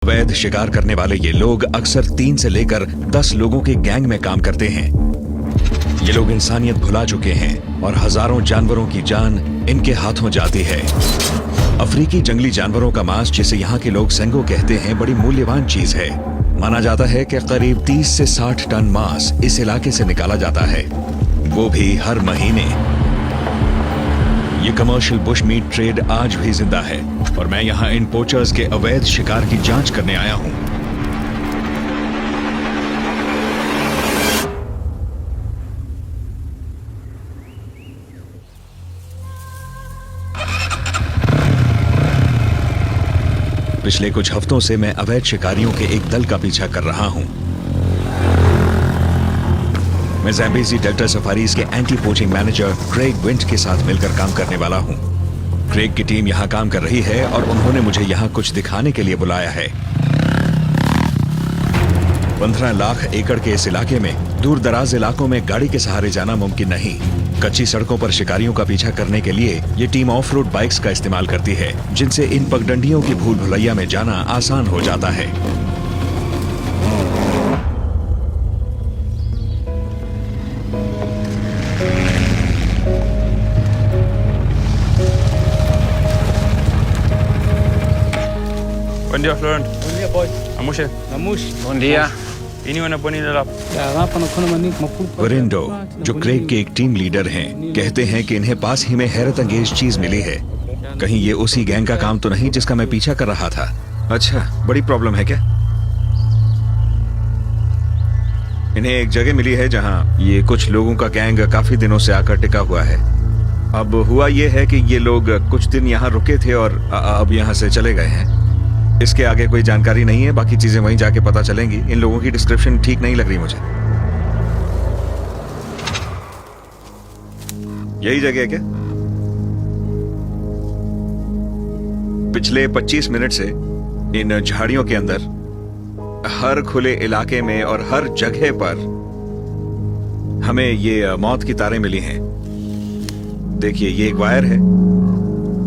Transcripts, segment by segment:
अवैध शिकार करने वाले ये लोग अक्सर 3 से लेकर 10 लोगों के गैंग में काम करते हैं। ये लोग इंसानियत भुला चुके हैं और हजारों जानवरों की जान इनके हाथों जाती है। अफ्रीकी जंगली जानवरों का मांस, जिसे यहाँ के लोग सेंगो कहते हैं, बड़ी मूल्यवान चीज है। माना जाता है कि करीब 30 से 60 टन मांस इस इलाके से निकाला जाता है, वो भी हर महीने। ये कमर्शियल बुश मीट ट्रेड आज भी जिंदा है और मैं यहाँ इन पोचर्स के अवैध शिकार की जांच करने आया हूँ। पिछले कुछ हफ्तों से मैं अवैध शिकारियों के एक दल का पीछा कर रहा हूं। मैं ज़ैम्बेज़ी डेल्टा सफारीज के एंटी पोचिंग मैनेजर क्रेग विंट के साथ मिलकर काम करने वाला हूं। क्रेग की टीम यहां काम कर रही है और उन्होंने मुझे यहां कुछ दिखाने के लिए बुलाया है। 15 लाख एकड़ के इस इलाके में दूर दराज इलाकों में गाड़ी के सहारे जाना मुमकिन नहीं। कच्ची सड़कों पर शिकारियों का पीछा करने के लिए ये टीम ऑफ रोड बाइक्स का इस्तेमाल करती है, जिनसे इन पगडंडियों की भूल भुलैया में जाना आसान हो जाता है। Buen día, Florent. Buen día, boy. Amushe. Namush. Buen día. Ini wana boni lalap. वरिंडो, जो क्रेग के एक टीम लीडर हैं, कहते हैं कि इन्हें पास ही में हैरत अंगेज चीज मिली है। कहीं ये उसी गैंग का काम तो नहीं जिसका मैं पीछा कर रहा था। अच्छा, बड़ी प्रॉब्लम है क्या? इन्हें एक जगह मिली है जहां ये कुछ लोगों का गैंग काफी दिनों से आकर टिका हुआ है। अब हुआ ये है कि ये लोग कुछ दिन यहाँ रुके थे और अब यहाँ से चले गए हैं। इसके आगे कोई जानकारी नहीं है, बाकी चीजें वहीं जाके पता चलेंगी। इन लोगों की डिस्क्रिप्शन ठीक नहीं लग रही मुझे। यही जगह है क्या? पिछले 25 मिनट से इन झाड़ियों के अंदर हर खुले इलाके में और हर जगह पर हमें ये मौत की तारें मिली हैं। देखिए, ये एक वायर है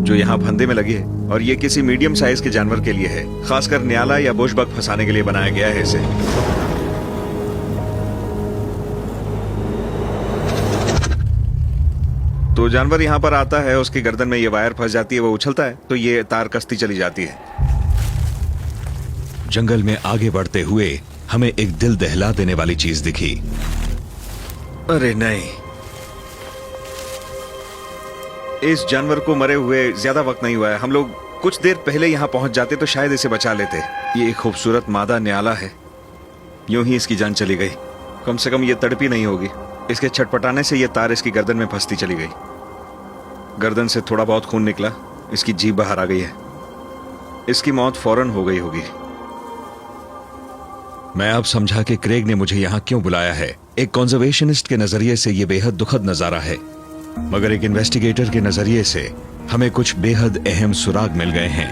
जो यहाँ फंदे में लगी है और ये किसी मीडियम साइज के जानवर के लिए है। खासकर न्याला या बुशबक फंसाने के लिए बनाया गया है इसे। तो जानवर यहाँ पर आता है, उसकी गर्दन में ये वायर फंस जाती है, वो उछलता है तो ये तार कसती चली जाती है। जंगल में आगे बढ़ते हुए हमें एक दिल दहला देने वाली चीज दिखी। अरे नहीं, इस जानवर को मरे हुए ज्यादा वक्त नहीं हुआ है। हम लोग कुछ देर पहले यहाँ पहुंच जाते तो शायद इसे बचा लेते। ये एक खूबसूरत मादा न्याला है, यूं ही इसकी जान चली गई। कम से कम ये तड़पी नहीं होगी। इसके छटपटाने से ये तार इसकी गर्दन में फंसती चली गई। गर्दन से थोड़ा बहुत खून निकला, इसकी जीभ बाहर आ गई है। इसकी मौत फौरन हो गई होगी। मैं अब समझा कि क्रेग ने मुझे यहाँ क्यों बुलाया है। एक कंजर्वेशनिस्ट के नजरिए से यह बेहद दुखद नजारा है, मगर एक इन्वेस्टिगेटर के नजरिए से हमें कुछ बेहद अहम सुराग मिल गए हैं।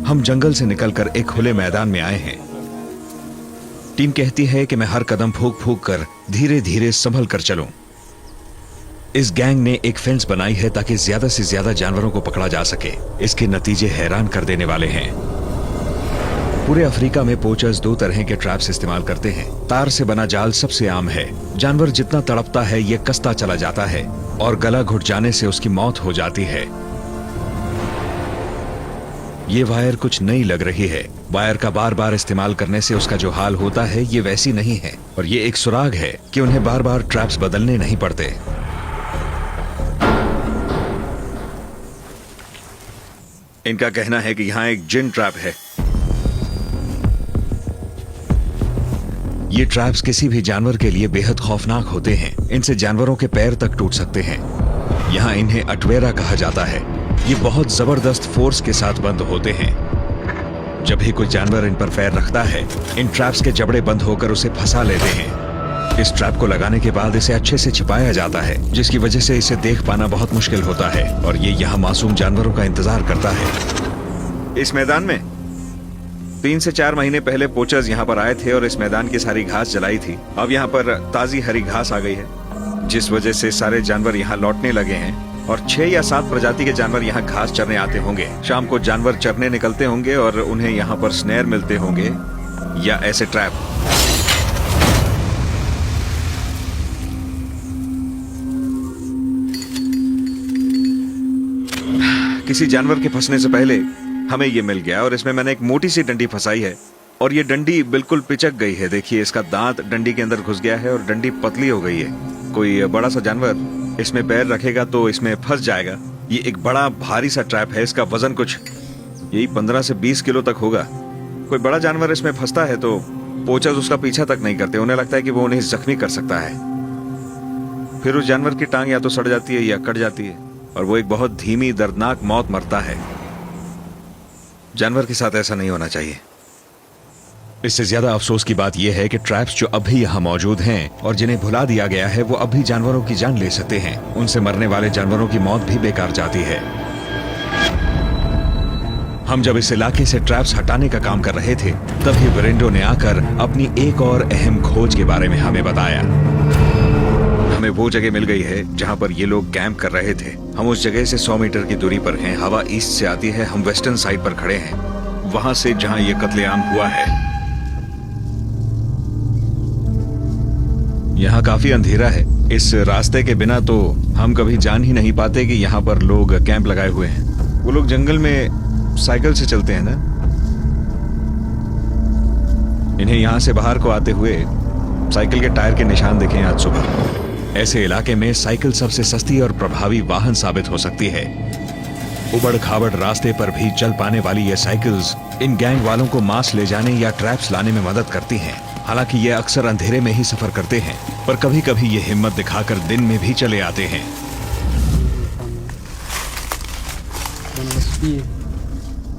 हम जंगल से निकलकर एक खुले मैदान में आए हैं। टीम कहती है कि मैं हर कदम फूंक फूंक कर धीरे धीरे संभल कर चलूं। इस गैंग ने एक फेंस बनाई है ताकि ज्यादा से ज्यादा जानवरों को पकड़ा जा सके। इसके नतीजे हैरान कर देने वाले हैं। पूरे अफ्रीका में पोचर्स 2 तरह के ट्रैप्स इस्तेमाल करते हैं। तार से बना जाल सबसे आम है। जानवर जितना तड़पता है ये कसता चला जाता है और गला घुट जाने से उसकी मौत हो जाती है। ये वायर कुछ नई लग रही है। वायर का बार बार इस्तेमाल करने से उसका जो हाल होता है ये वैसी नहीं है, और ये एक सुराग है कि उन्हें बार बार ट्रैप्स बदलने नहीं पड़ते। इनका कहना है कि यहाँ एक जिन ट्रैप है। ये ट्रैप्स किसी भी जानवर के लिए बेहद खौफनाक होते हैं। इनसे जानवरों के पैर तक टूट सकते हैं। यहाँ इन्हें अटवेरा कहा जाता है। ये बहुत जबरदस्त फोर्स के साथ बंद होते हैं। जब भी कोई जानवर इन पर पैर रखता है, इन ट्रैप्स के जबड़े बंद होकर उसे फंसा लेते हैं। इस ट्रैप को लगाने के बाद इसे अच्छे से छिपाया जाता है, जिसकी वजह से इसे देख पाना बहुत मुश्किल होता है और ये यहाँ मासूम जानवरों का इंतजार करता है। इस मैदान में 3 से 4 महीने पहले पोचर्स यहाँ पर आए थे और इस मैदान की सारी घास जलाई थी। अब यहाँ पर ताजी हरी घास आ गई है, जिस वजह से सारे जानवर यहाँ लौटने लगे हैं और 6 या 7 प्रजाति के जानवर यहाँ घास चरने आते होंगे। शाम को जानवर चरने निकलते होंगे और उन्हें यहाँ पर स्नेर मिलते होंगे या ऐसे ट्रैप। किसी जानवर के फंसने से पहले हमें ये मिल गया और इसमें मैंने एक मोटी सी डंडी फंसाई है और ये डंडी बिल्कुल पिचक गई है। देखिए, इसका दांत डंडी के अंदर घुस गया है और डंडी पतली हो गई है। कोई बड़ा सा जानवर इसमें पैर रखेगा तो इसमें फंस जाएगा। ये एक बड़ा भारी सा ट्रैप है। इसका वजन कुछ यही 15 से 20 किलो तक होगा। कोई बड़ा जानवर इसमें फंसता है तो पोचर्स उसका पीछा तक नहीं करते। उन्हें लगता है कि वो उन्हें जख्मी कर सकता है। फिर उस जानवर की टांग या तो सड़ जाती है या कट जाती है और वो एक बहुत धीमी दर्दनाक मौत मरता है। जानवर के साथ ऐसा नहीं होना चाहिए। इससे ज्यादा अफसोस की बात यह है कि ट्रैप्स जो अभी यहाँ मौजूद हैं और जिन्हें भुला दिया गया है वो अब भी जानवरों की जान ले सकते हैं। उनसे मरने वाले जानवरों की मौत भी बेकार जाती है। हम जब इस इलाके से ट्रैप्स हटाने का काम कर रहे थे तभी विरेंडो ने आकर अपनी एक और अहम खोज के बारे में हमें बताया। हमें वो जगह मिल गई है जहां पर ये लोग कैंप कर रहे थे। हम उस जगह से 100 मीटर की दूरी पर हैं। हवा ईस्ट से आती है। हम वेस्टर्न साइड पर खड़े हैं, वहां से जहां ये कत्लेआम हुआ है। यहाँ काफी अंधेरा है। इस रास्ते के बिना तो हम कभी जान ही नहीं पाते कि यहाँ पर लोग कैंप लगाए हुए हैं। वो लोग जंगल में साइकिल से चलते हैं ना। इन्हें यहाँ से बाहर को आते हुए साइकिल के टायर के निशान दिखे आज सुबह। ऐसे इलाके में साइकिल सबसे सस्ती और प्रभावी वाहन साबित हो सकती है। उबड़ खाबड़ रास्ते पर भी चल पाने वाली ये साइकिल्स इन गैंग वालों को मांस ले जाने या ट्रैप्स लाने में मदद करती हैं। हालांकि ये अक्सर अंधेरे में ही सफर करते हैं, पर कभी कभी ये हिम्मत दिखाकर दिन में भी चले आते हैं।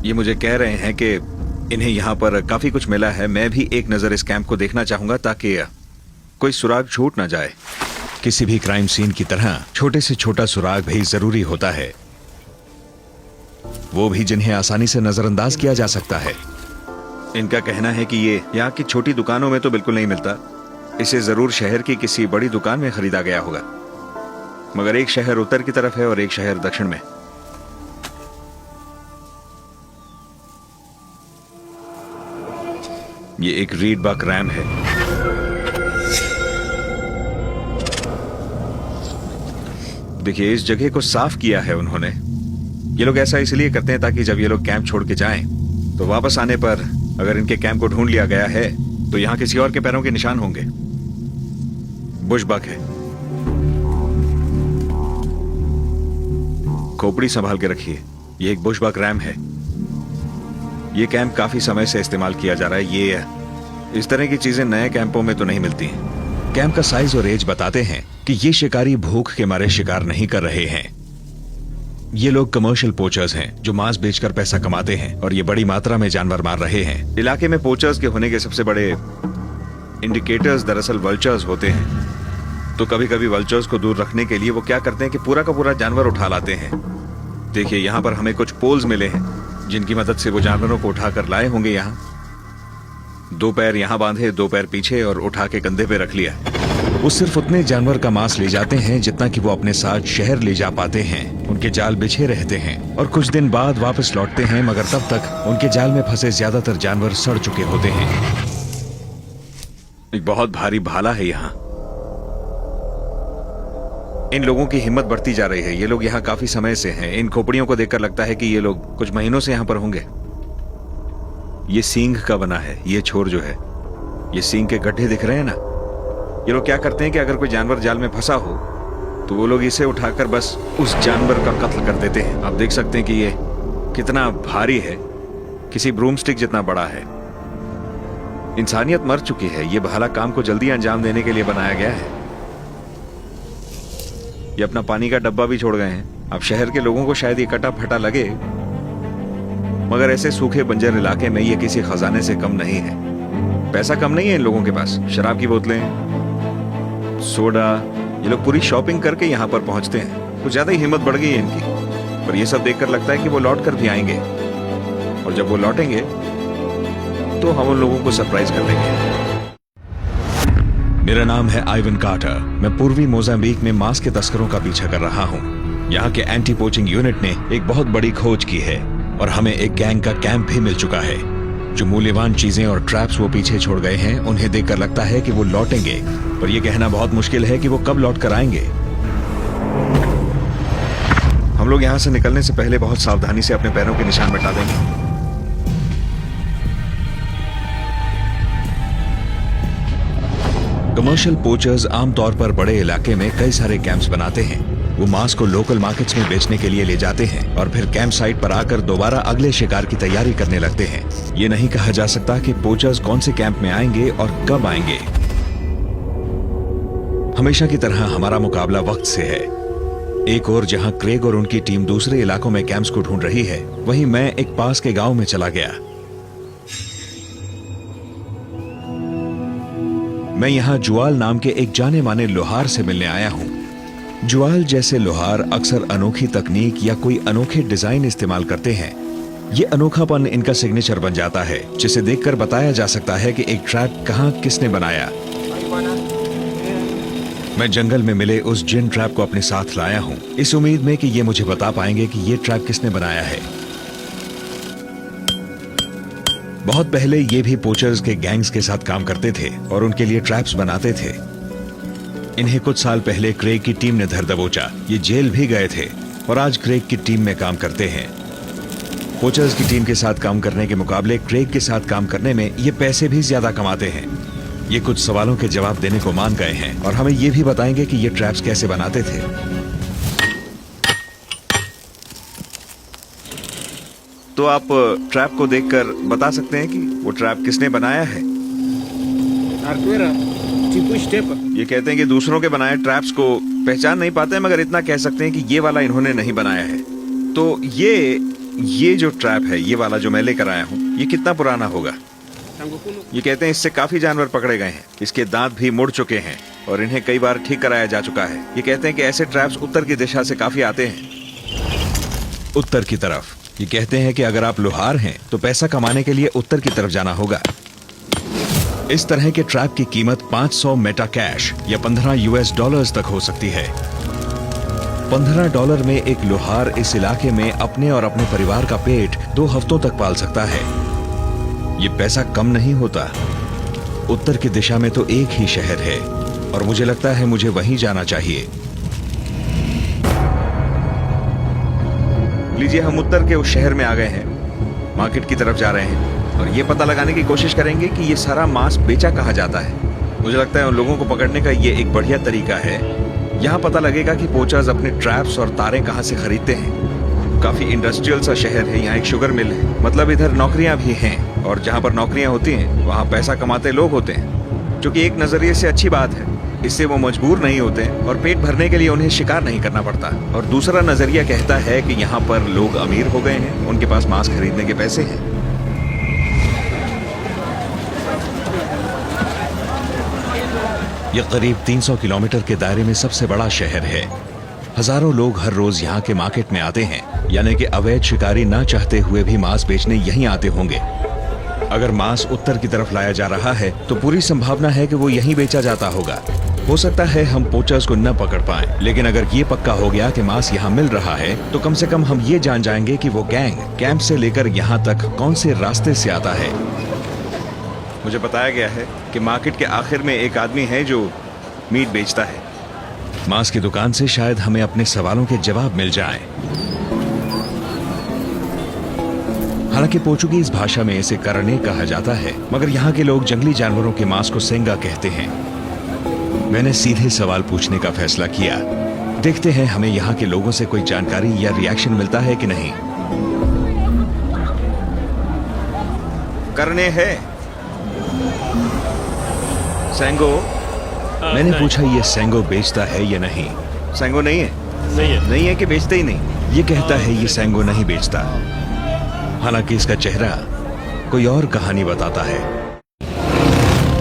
ये मुझे कह रहे हैं कि इन्हें यहाँ पर काफी कुछ मिला है। मैं भी एक नजर इस कैंप को देखना चाहूंगा ताकि कोई सुराग छूट ना जाए। किसी भी क्राइम सीन की तरह छोटे से छोटा सुराग भी जरूरी होता है, वो भी जिन्हें आसानी से नजरअंदाज किया जा सकता है। इनका कहना है कि ये यहाँ की छोटी दुकानों में तो बिल्कुल नहीं मिलता। इसे जरूर शहर की किसी बड़ी दुकान में खरीदा गया होगा, मगर एक शहर उत्तर की तरफ है और एक शहर दक्षिण में। ये एक रीडबक रैम है। देखिए, इस जगह को साफ किया है उन्होंने। ये लोग ऐसा इसलिए करते हैं ताकि जब ये लोग कैंप छोड़ के जाएं तो वापस आने पर अगर इनके कैंप को ढूंढ लिया गया है तो यहां किसी और के पैरों के निशान होंगे। बुशबक है। खोपड़ी संभाल के रखिए। ये एक बुशबक रैम है। ये कैंप काफी समय से इस्तेमाल किया जा रहा है। ये इस तरह की चीजें नए कैंपों में तो नहीं मिलती हैं। कैंप का साइज और एज बताते हैं कि ये शिकारी भूख के मारे शिकार नहीं कर रहे हैं। ये लोग कमर्शियल पोचर्स हैं जो मांस बेचकर पैसा कमाते हैं और ये बड़ी मात्रा में जानवर मार रहे हैं। इलाके में पोचर्स के होने के सबसे बड़े इंडिकेटर्स दरअसल वल्चर्स होते हैं। तो कभी कभी वल्चर्स को दूर रखने के लिए वो क्या करते हैं कि पूरा का पूरा जानवर उठा लाते हैं। देखिए, यहाँ पर हमें कुछ पोल्स मिले हैं जिनकी मदद से वो जानवरों को उठाकर लाए होंगे। यहाँ 2 पैर यहाँ बांधे, 2 पैर पीछे और उठा के कंधे पे रख लिया। वो सिर्फ उतने जानवर का मांस ले जाते हैं जितना कि वो अपने साथ शहर ले जा पाते हैं। उनके जाल बिछे रहते हैं और कुछ दिन बाद वापस लौटते हैं, मगर तब तक उनके जाल में फंसे ज्यादातर जानवर सड़ चुके होते हैं। एक बहुत भारी भाला है यहाँ। इन लोगों की हिम्मत बढ़ती जा रही है। ये लोग यहाँ काफी समय से हैं। इन खोपड़ियों को देखकर लगता है कि ये लोग कुछ महीनों से यहाँ पर होंगे। ये सींग का बना है। ये छोर जो है, ये सींग के गड्ढे दिख रहे हैं ना। ये लोग क्या करते हैं कि अगर कोई जानवर जाल में फंसा हो तो वो लोग इसे उठाकर बस उस जानवर का कत्ल कर देते हैं। आप देख सकते हैं कि ये कितना भारी है, किसी ब्रूमस्टिक जितना बड़ा है। इंसानियत मर चुकी है। ये भाला काम को जल्दी अंजाम देने के लिए बनाया गया है। ये अपना पानी का डब्बा भी छोड़ गए हैं। अब शहर के लोगों को शायद ये कटा फटा लगे, मगर ऐसे सूखे बंजर इलाके में ये किसी खजाने से कम नहीं है। पैसा कम नहीं है इन लोगों के पास। शराब की बोतलें, सोडा, ये लोग पूरी शॉपिंग करके यहाँ पर पहुंचते हैं। कुछ ज्यादा ही हिम्मत बढ़ गई है इनकी। पर ये सब देखकर लगता है कि वो लौट कर भी आएंगे, और जब वो लौटेंगे तो हम उन लोगों को सरप्राइज कर देंगे। मेरा नाम है आइवन कार्टर। मैं पूर्वी मोजाम्बिक में मांस के तस्करों का पीछा कर रहा हूँ। यहाँ के एंटी पोचिंग यूनिट ने एक बहुत बड़ी खोज की है और हमें एक गैंग का कैंप भी मिल चुका है। जो मूल्यवान चीजें और ट्रैप्स वो पीछे छोड़ गए हैं उन्हें देखकर लगता है कि वो लौटेंगे, पर यह कहना बहुत मुश्किल है कि वो कब लौट कर आएंगे। हम लोग यहाँ से निकलने से पहले बहुत सावधानी से अपने पैरों के निशान मिटा देंगे। कमर्शियल पोचर्स आमतौर पर बड़े इलाके में कई सारे कैंप्स बनाते हैं। वो मांस को लोकल मार्केट्स में बेचने के लिए ले जाते हैं और फिर कैंप साइट पर आकर दोबारा अगले शिकार की तैयारी करने लगते हैं। ये नहीं कहा जा सकता कि पोचर्स कौन से कैंप में आएंगे और कब आएंगे। हमेशा की तरह हमारा मुकाबला वक्त से है। एक और जहां क्रेग और उनकी टीम दूसरे इलाकों में कैंप्स को ढूंढ रही है, वहीं मैं एक पास के गांव में चला गया। मैं यहाँ जुआल नाम के एक जाने माने लोहार से मिलने आया हूँ। जुआल जैसे लोहार अक्सर अनोखी तकनीक या कोई अनोखे डिजाइन इस्तेमाल करते हैं। ये अनोखापन इनका सिग्नेचर बन जाता है, जिसे देखकर बताया जा सकता है कि एक ट्रैप कहाँ किसने बनाया। मैं जंगल में मिले उस जिन ट्रैप को अपने साथ लाया हूँ, इस उम्मीद में कि ये मुझे बता पाएंगे कि ये ट्रैप किसने बनाया है। बहुत पहले ये भी पोचर्स के गैंग्स के साथ काम करते थे और उनके लिए ट्रैप्स बनाते थे। इन्हें कुछ साल पहले क्रेग की टीम ने धर दबोचा। ये जेल भी गए थे और आज क्रेग की टीम में काम करते हैं। पोचर्स की टीम के साथ काम करने के मुकाबले क्रेग के साथ काम करने में ये पैसे भी ज्यादा कमाते हैं। ये कुछ सवालों के जवाब देने को मान गए हैं और हमें ये भी बताएंगे कि ये ट्रैप्स कैसे बनाते थे। तो आप ट्रैप को देखकर बता सकते हैं कि वो ट्रैप किसने बनाया है? ये कहते हैं कि दूसरों के बनाए ट्रैप्स को पहचान नहीं पाते हैं, मगर इतना कह सकते हैं कि ये वाला इन्होंने नहीं बनाया है। तो ये जो ट्रैप है, ये वाला जो मैं लेकर आया हूँ, ये कितना पुराना होगा? ये कहते हैं इससे काफी जानवर पकड़े गए हैं। इसके दांत भी मुड़ चुके हैं और इन्हें कई बार ठीक कराया जा चुका है। ये कहते हैं कि ऐसे ट्रैप्स उत्तर की दिशा से काफी आते हैं, उत्तर की तरफ। ये कहते हैं कि अगर आप लोहार हैं तो पैसा कमाने के लिए उत्तर की तरफ जाना होगा। इस तरह के ट्रैप की कीमत 500 मेटा कैश या $15 तक हो सकती है। $15 में एक लोहार इस इलाके में अपने और अपने परिवार का पेट 2 हफ्तों तक पाल सकता है। ये पैसा कम नहीं होता। उत्तर की दिशा में तो एक ही शहर है और मुझे लगता है मुझे वहीं जाना चाहिए। लीजिए, हम उत्तर के उस शहर में आ गए हैं। मार्केट की तरफ जा रहे हैं और ये पता लगाने की कोशिश करेंगे कि ये सारा मांस बेचा कहाँ जाता है। मुझे लगता है उन लोगों को पकड़ने का ये एक बढ़िया तरीका है। यहाँ पता लगेगा कि पोचर्स अपने ट्रैप्स और तारें कहाँ से खरीदते हैं। काफी इंडस्ट्रियल सा शहर है। यहाँ एक शुगर मिल है, मतलब इधर नौकरियां भी हैं और जहाँ पर नौकरियां होती हैं वहाँ पैसा कमाते लोग होते हैं, जो कि एक नजरिए से अच्छी बात है। इससे वो मजबूर नहीं होते और पेट भरने के लिए उन्हें शिकार नहीं करना पड़ता। और दूसरा नजरिया कहता है कि यहाँ पर लोग अमीर हो गए हैं, उनके पास मांस खरीदने के पैसे हैं। यह करीब 300 किलोमीटर के दायरे में सबसे बड़ा शहर है। हजारों लोग हर रोज यहाँ के मार्केट में आते हैं, यानी कि अवैध शिकारी ना चाहते हुए भी मांस बेचने यहीं आते होंगे। अगर मांस उत्तर की तरफ लाया जा रहा है तो पूरी संभावना है कि वो यहीं बेचा जाता होगा। हो सकता है हम पोचर्स को न पकड़ पाएं, लेकिन अगर ये पक्का हो गया कि मांस यहाँ मिल रहा है तो कम से कम हम ये जान जाएंगे कि वो गैंग कैंप से लेकर यहाँ तक कौन से रास्ते से आता है। मुझे बताया गया है कि मार्केट के आखिर में एक आदमी है जो मीट बेचता है। मांस की दुकान से शायद हमें अपने सवालों के जवाब मिल जाएं। हालांकि पोर्चुगीज भाषा में इसे करने कहा जाता है, मगर यहाँ के लोग जंगली जानवरों के मांस को सेंगा कहते हैं। मैंने सीधे सवाल पूछने का फैसला किया। देखते हैं हमें यहाँ के लोगों से कोई जानकारी या रिएक्शन मिलता है कि नहीं। करने है सेंगो। मैंने पूछा ये सेंगो बेचता है या नहीं। सेंगो नहीं है। नहीं है कि बेचते ही नहीं। ये कहता है ये सेंगो नहीं बेचता, हालांकि इसका चेहरा कोई और कहानी बताता है।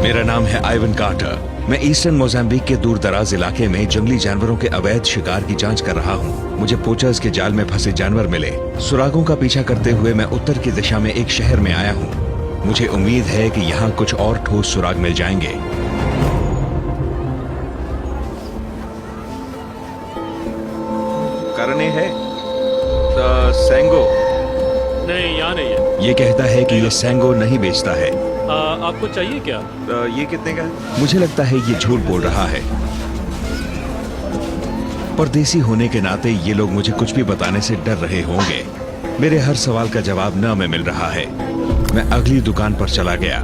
मेरा नाम है आइवन कार्टर। मैं ईस्टर्न मोजाम्बिक के दूर दराज इलाके में जंगली जानवरों के अवैध शिकार की जांच कर रहा हूँ। मुझे पोचर्स के जाल में फंसे जानवर मिले। सुरागों का पीछा करते हुए मैं उत्तर की दिशा में एक शहर में आया हूँ। मुझे उम्मीद है कि यहाँ कुछ और ठोस सुराग मिल जाएंगे। करने सैंगो। नहीं, यहाँ नहीं है। ये कहता है कि ये सैंगो नहीं बेचता है। आपको चाहिए क्या? ये कितने का है? मुझे लगता है ये झूठ बोल रहा है। परदेसी होने के नाते ये लोग मुझे कुछ भी बताने से डर रहे होंगे। मेरे हर सवाल का जवाब न में मिल रहा है। मैं अगली दुकान पर चला गया।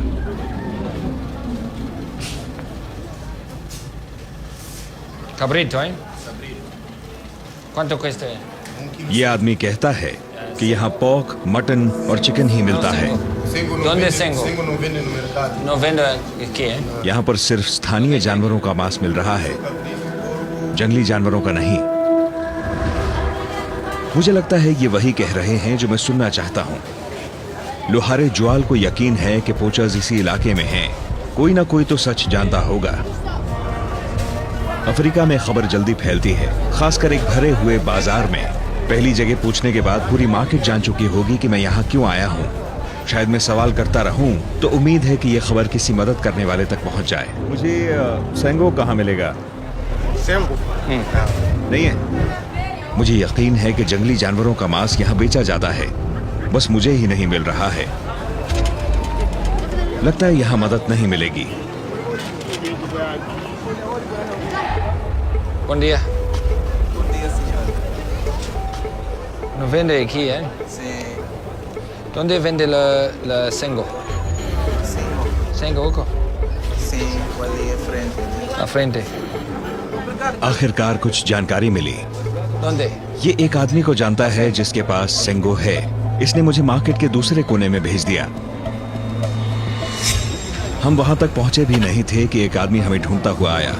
Cabrito, ¿eh? ¿Cuánto cuesta? ये आदमी कहता है कि यहाँ पोर्क, मटन और चिकन ही मिलता है। ¿Dónde Sengo? Sengo no vende no mercado. No vendo aquí, ¿eh? यहाँ पर सिर्फ स्थानीय जानवरों का मांस मिल रहा है, जंगली जानवरों का नहीं। मुझे लगता है ये वही कह रहे हैं जो मैं सुनना चाहता हूँ। लोहारे ज्वाल को यकीन है कि पोचर्स इसी इलाके में हैं। कोई ना कोई तो सच जानता होगा। अफ्रीका में खबर जल्दी फैलती है, खासकर एक भरे हुए बाजार में। पहली जगह पूछने के बाद पूरी मार्केट जान चुकी होगी कि मैं यहाँ क्यों आया हूँ। शायद मैं सवाल करता रहूं तो उम्मीद है कि यह खबर किसी मदद करने वाले तक पहुँच जाए। मुझे सैंगो कहाँ मिलेगा? Sengo. नहीं है। मुझे यकीन है कि जंगली जानवरों का मांस यहाँ बेचा जाता है, बस मुझे ही नहीं मिल रहा है। लगता है यहाँ मदद नहीं मिलेगी। Buen día. No vende aquí, ¿eh? Sí, ¿Dónde vende la Sengo? Sengo. Sengo, Oco. Sí, puede ir frente. La frente. आखिरकार कुछ जानकारी मिली। ¿Dónde? ये एक आदमी को जानता है जिसके पास सेंगो है। इसने मुझे मार्केट के दूसरे कोने में भेज दिया। हम वहां तक पहुंचे भी नहीं थे कि एक आदमी हमें ढूंढता हुआ आया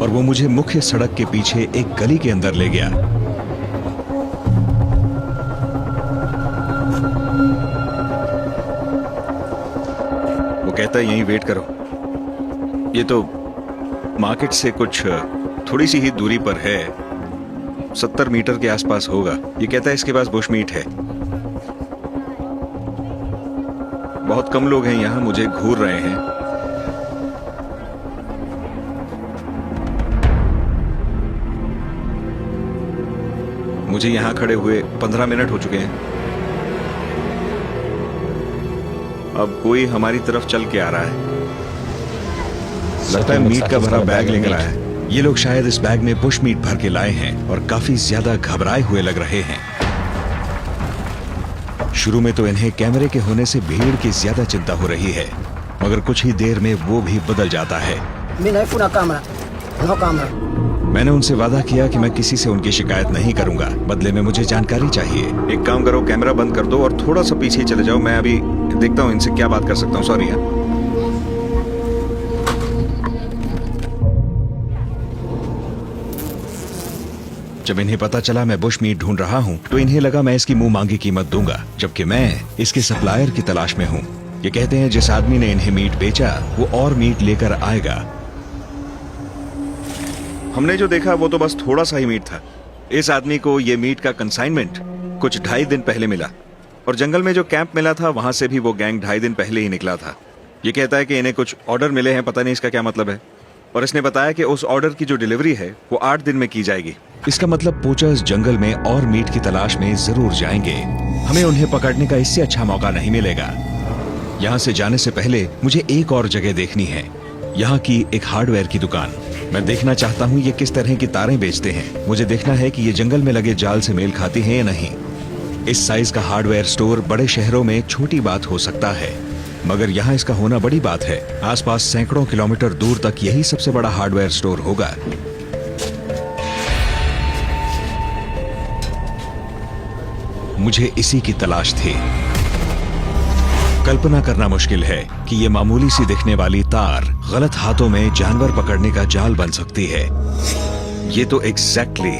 और वो मुझे मुख्य सड़क के पीछे एक गली के अंदर ले गया। वो कहता है यहीं वेट करो। ये तो मार्केट से कुछ थोड़ी सी ही दूरी पर है, 70 मीटर के आसपास होगा। ये कहता है इसके पास बुश मीट है। बहुत कम लोग हैं यहाँ, मुझे घूर रहे हैं। मुझे यहाँ खड़े हुए 15 मिनट हो चुके हैं। अब कोई हमारी तरफ चल के आ रहा है। लगता है मीट का भरा बैग लेकर आया है। ये लोग शायद इस बैग में बुश मीट भर के लाए हैं और काफी ज्यादा घबराए हुए लग रहे हैं। शुरू में तो इन्हें कैमरे के होने से भीड़ की ज्यादा चिंता हो रही है, मगर कुछ ही देर में वो भी बदल जाता है। मैंने उनसे वादा किया कि मैं किसी से उनकी शिकायत नहीं करूंगा, बदले में मुझे जानकारी चाहिए। एक काम करो, कैमरा बंद कर दो और थोड़ा सा पीछे चले जाओ। मैं अभी देखता हूँ इनसे क्या बात कर सकता हूँ। सॉरी यार। जब इन्हें पता चला मैं बुश मीट ढूंढ रहा हूँ तो इन्हें लगा मैं इसकी मुंह मांगी कीमत दूंगा, जबकि मैं इसके सप्लायर की तलाश में हूँ। ये कहते हैं जिस आदमी ने इन्हें मीट बेचा वो और मीट लेकर आएगा। हमने जो देखा वो तो बस थोड़ा सा ही मीट था। इस आदमी को ये मीट का कंसाइनमेंट कुछ 2.5 दिन पहले मिला और जंगल में जो कैंप मिला था वहां से भी वो गैंग 2.5 दिन पहले ही निकला था। ये कहता है कि इन्हें कुछ ऑर्डर मिले हैं, पता नहीं इसका क्या मतलब है, और इसने बताया कि उस ऑर्डर की जो डिलीवरी है वो 8 दिन में की जाएगी। इसका मतलब पोचर्स जंगल में और मीट की तलाश में जरूर जाएंगे। हमें उन्हें पकड़ने का इससे अच्छा मौका नहीं मिलेगा। यहाँ से जाने से पहले मुझे एक और जगह देखनी है, यहाँ की एक हार्डवेयर की दुकान। मैं देखना चाहता हूँ ये किस तरह की तारें बेचते हैं। मुझे देखना है कि ये जंगल में लगे जाल से मेल खाती हैं या नहीं। इस साइज का हार्डवेयर स्टोर बड़े शहरों में छोटी बात हो सकता है, मगर यहाँ इसका होना बड़ी बात है। आसपास सैकड़ों किलोमीटर दूर तक यही सबसे बड़ा हार्डवेयर स्टोर होगा। मुझे इसी की तलाश थी। कल्पना करना मुश्किल है कि ये मामूली सी दिखने वाली तार गलत हाथों में जानवर पकड़ने का जाल बन सकती है। ये तो एग्जैक्टली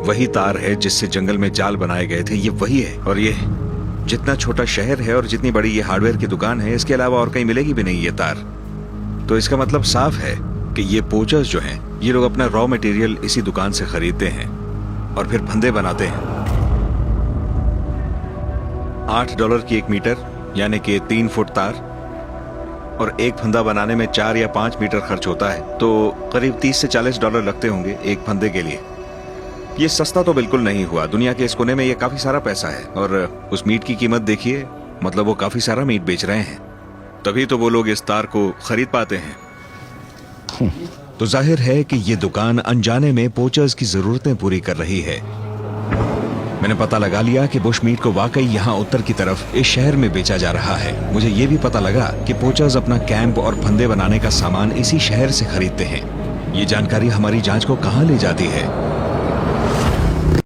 वही तार है जिससे जंगल में जाल बनाए गए थे। ये वही है, और ये जितना छोटा शहर है और जितनी बड़ी ये हार्डवेयर की दुकान है, इसके अलावा और कहीं मिलेगी भी नहीं ये तार। तो इसका मतलब साफ है कि ये पोचर्स जो हैं, ये लोग अपना रॉ मटेरियल इसी दुकान से खरीदते हैं और फिर फंदे बनाते हैं। $8 की 1 मीटर यानी कि 3 फुट तार, और एक फंदा बनाने में 4 या 5 मीटर खर्च होता है, तो करीब $30 से $40 लगते होंगे एक फंदे के लिए। ये सस्ता तो बिल्कुल नहीं हुआ। दुनिया के इस कोने में ये काफी सारा पैसा है, और उस मीट की कीमत देखिए, मतलब वो काफी सारा मीट बेच रहे हैं, तभी तो वो लोग इस तार को खरीद पाते हैं। तो जाहिर है कि ये दुकान अनजाने में पोचर्स की जरूरतें पूरी कर रही है। मैंने पता लगा लिया कि बुश मीट को वाकई यहाँ उत्तर की तरफ इस शहर में बेचा जा रहा है। मुझे ये भी पता लगा कि पोचर्स अपना कैंप और फंदे बनाने का सामान इसी शहर से खरीदते हैं। ये जानकारी हमारी जांच को कहाँ ले जाती है?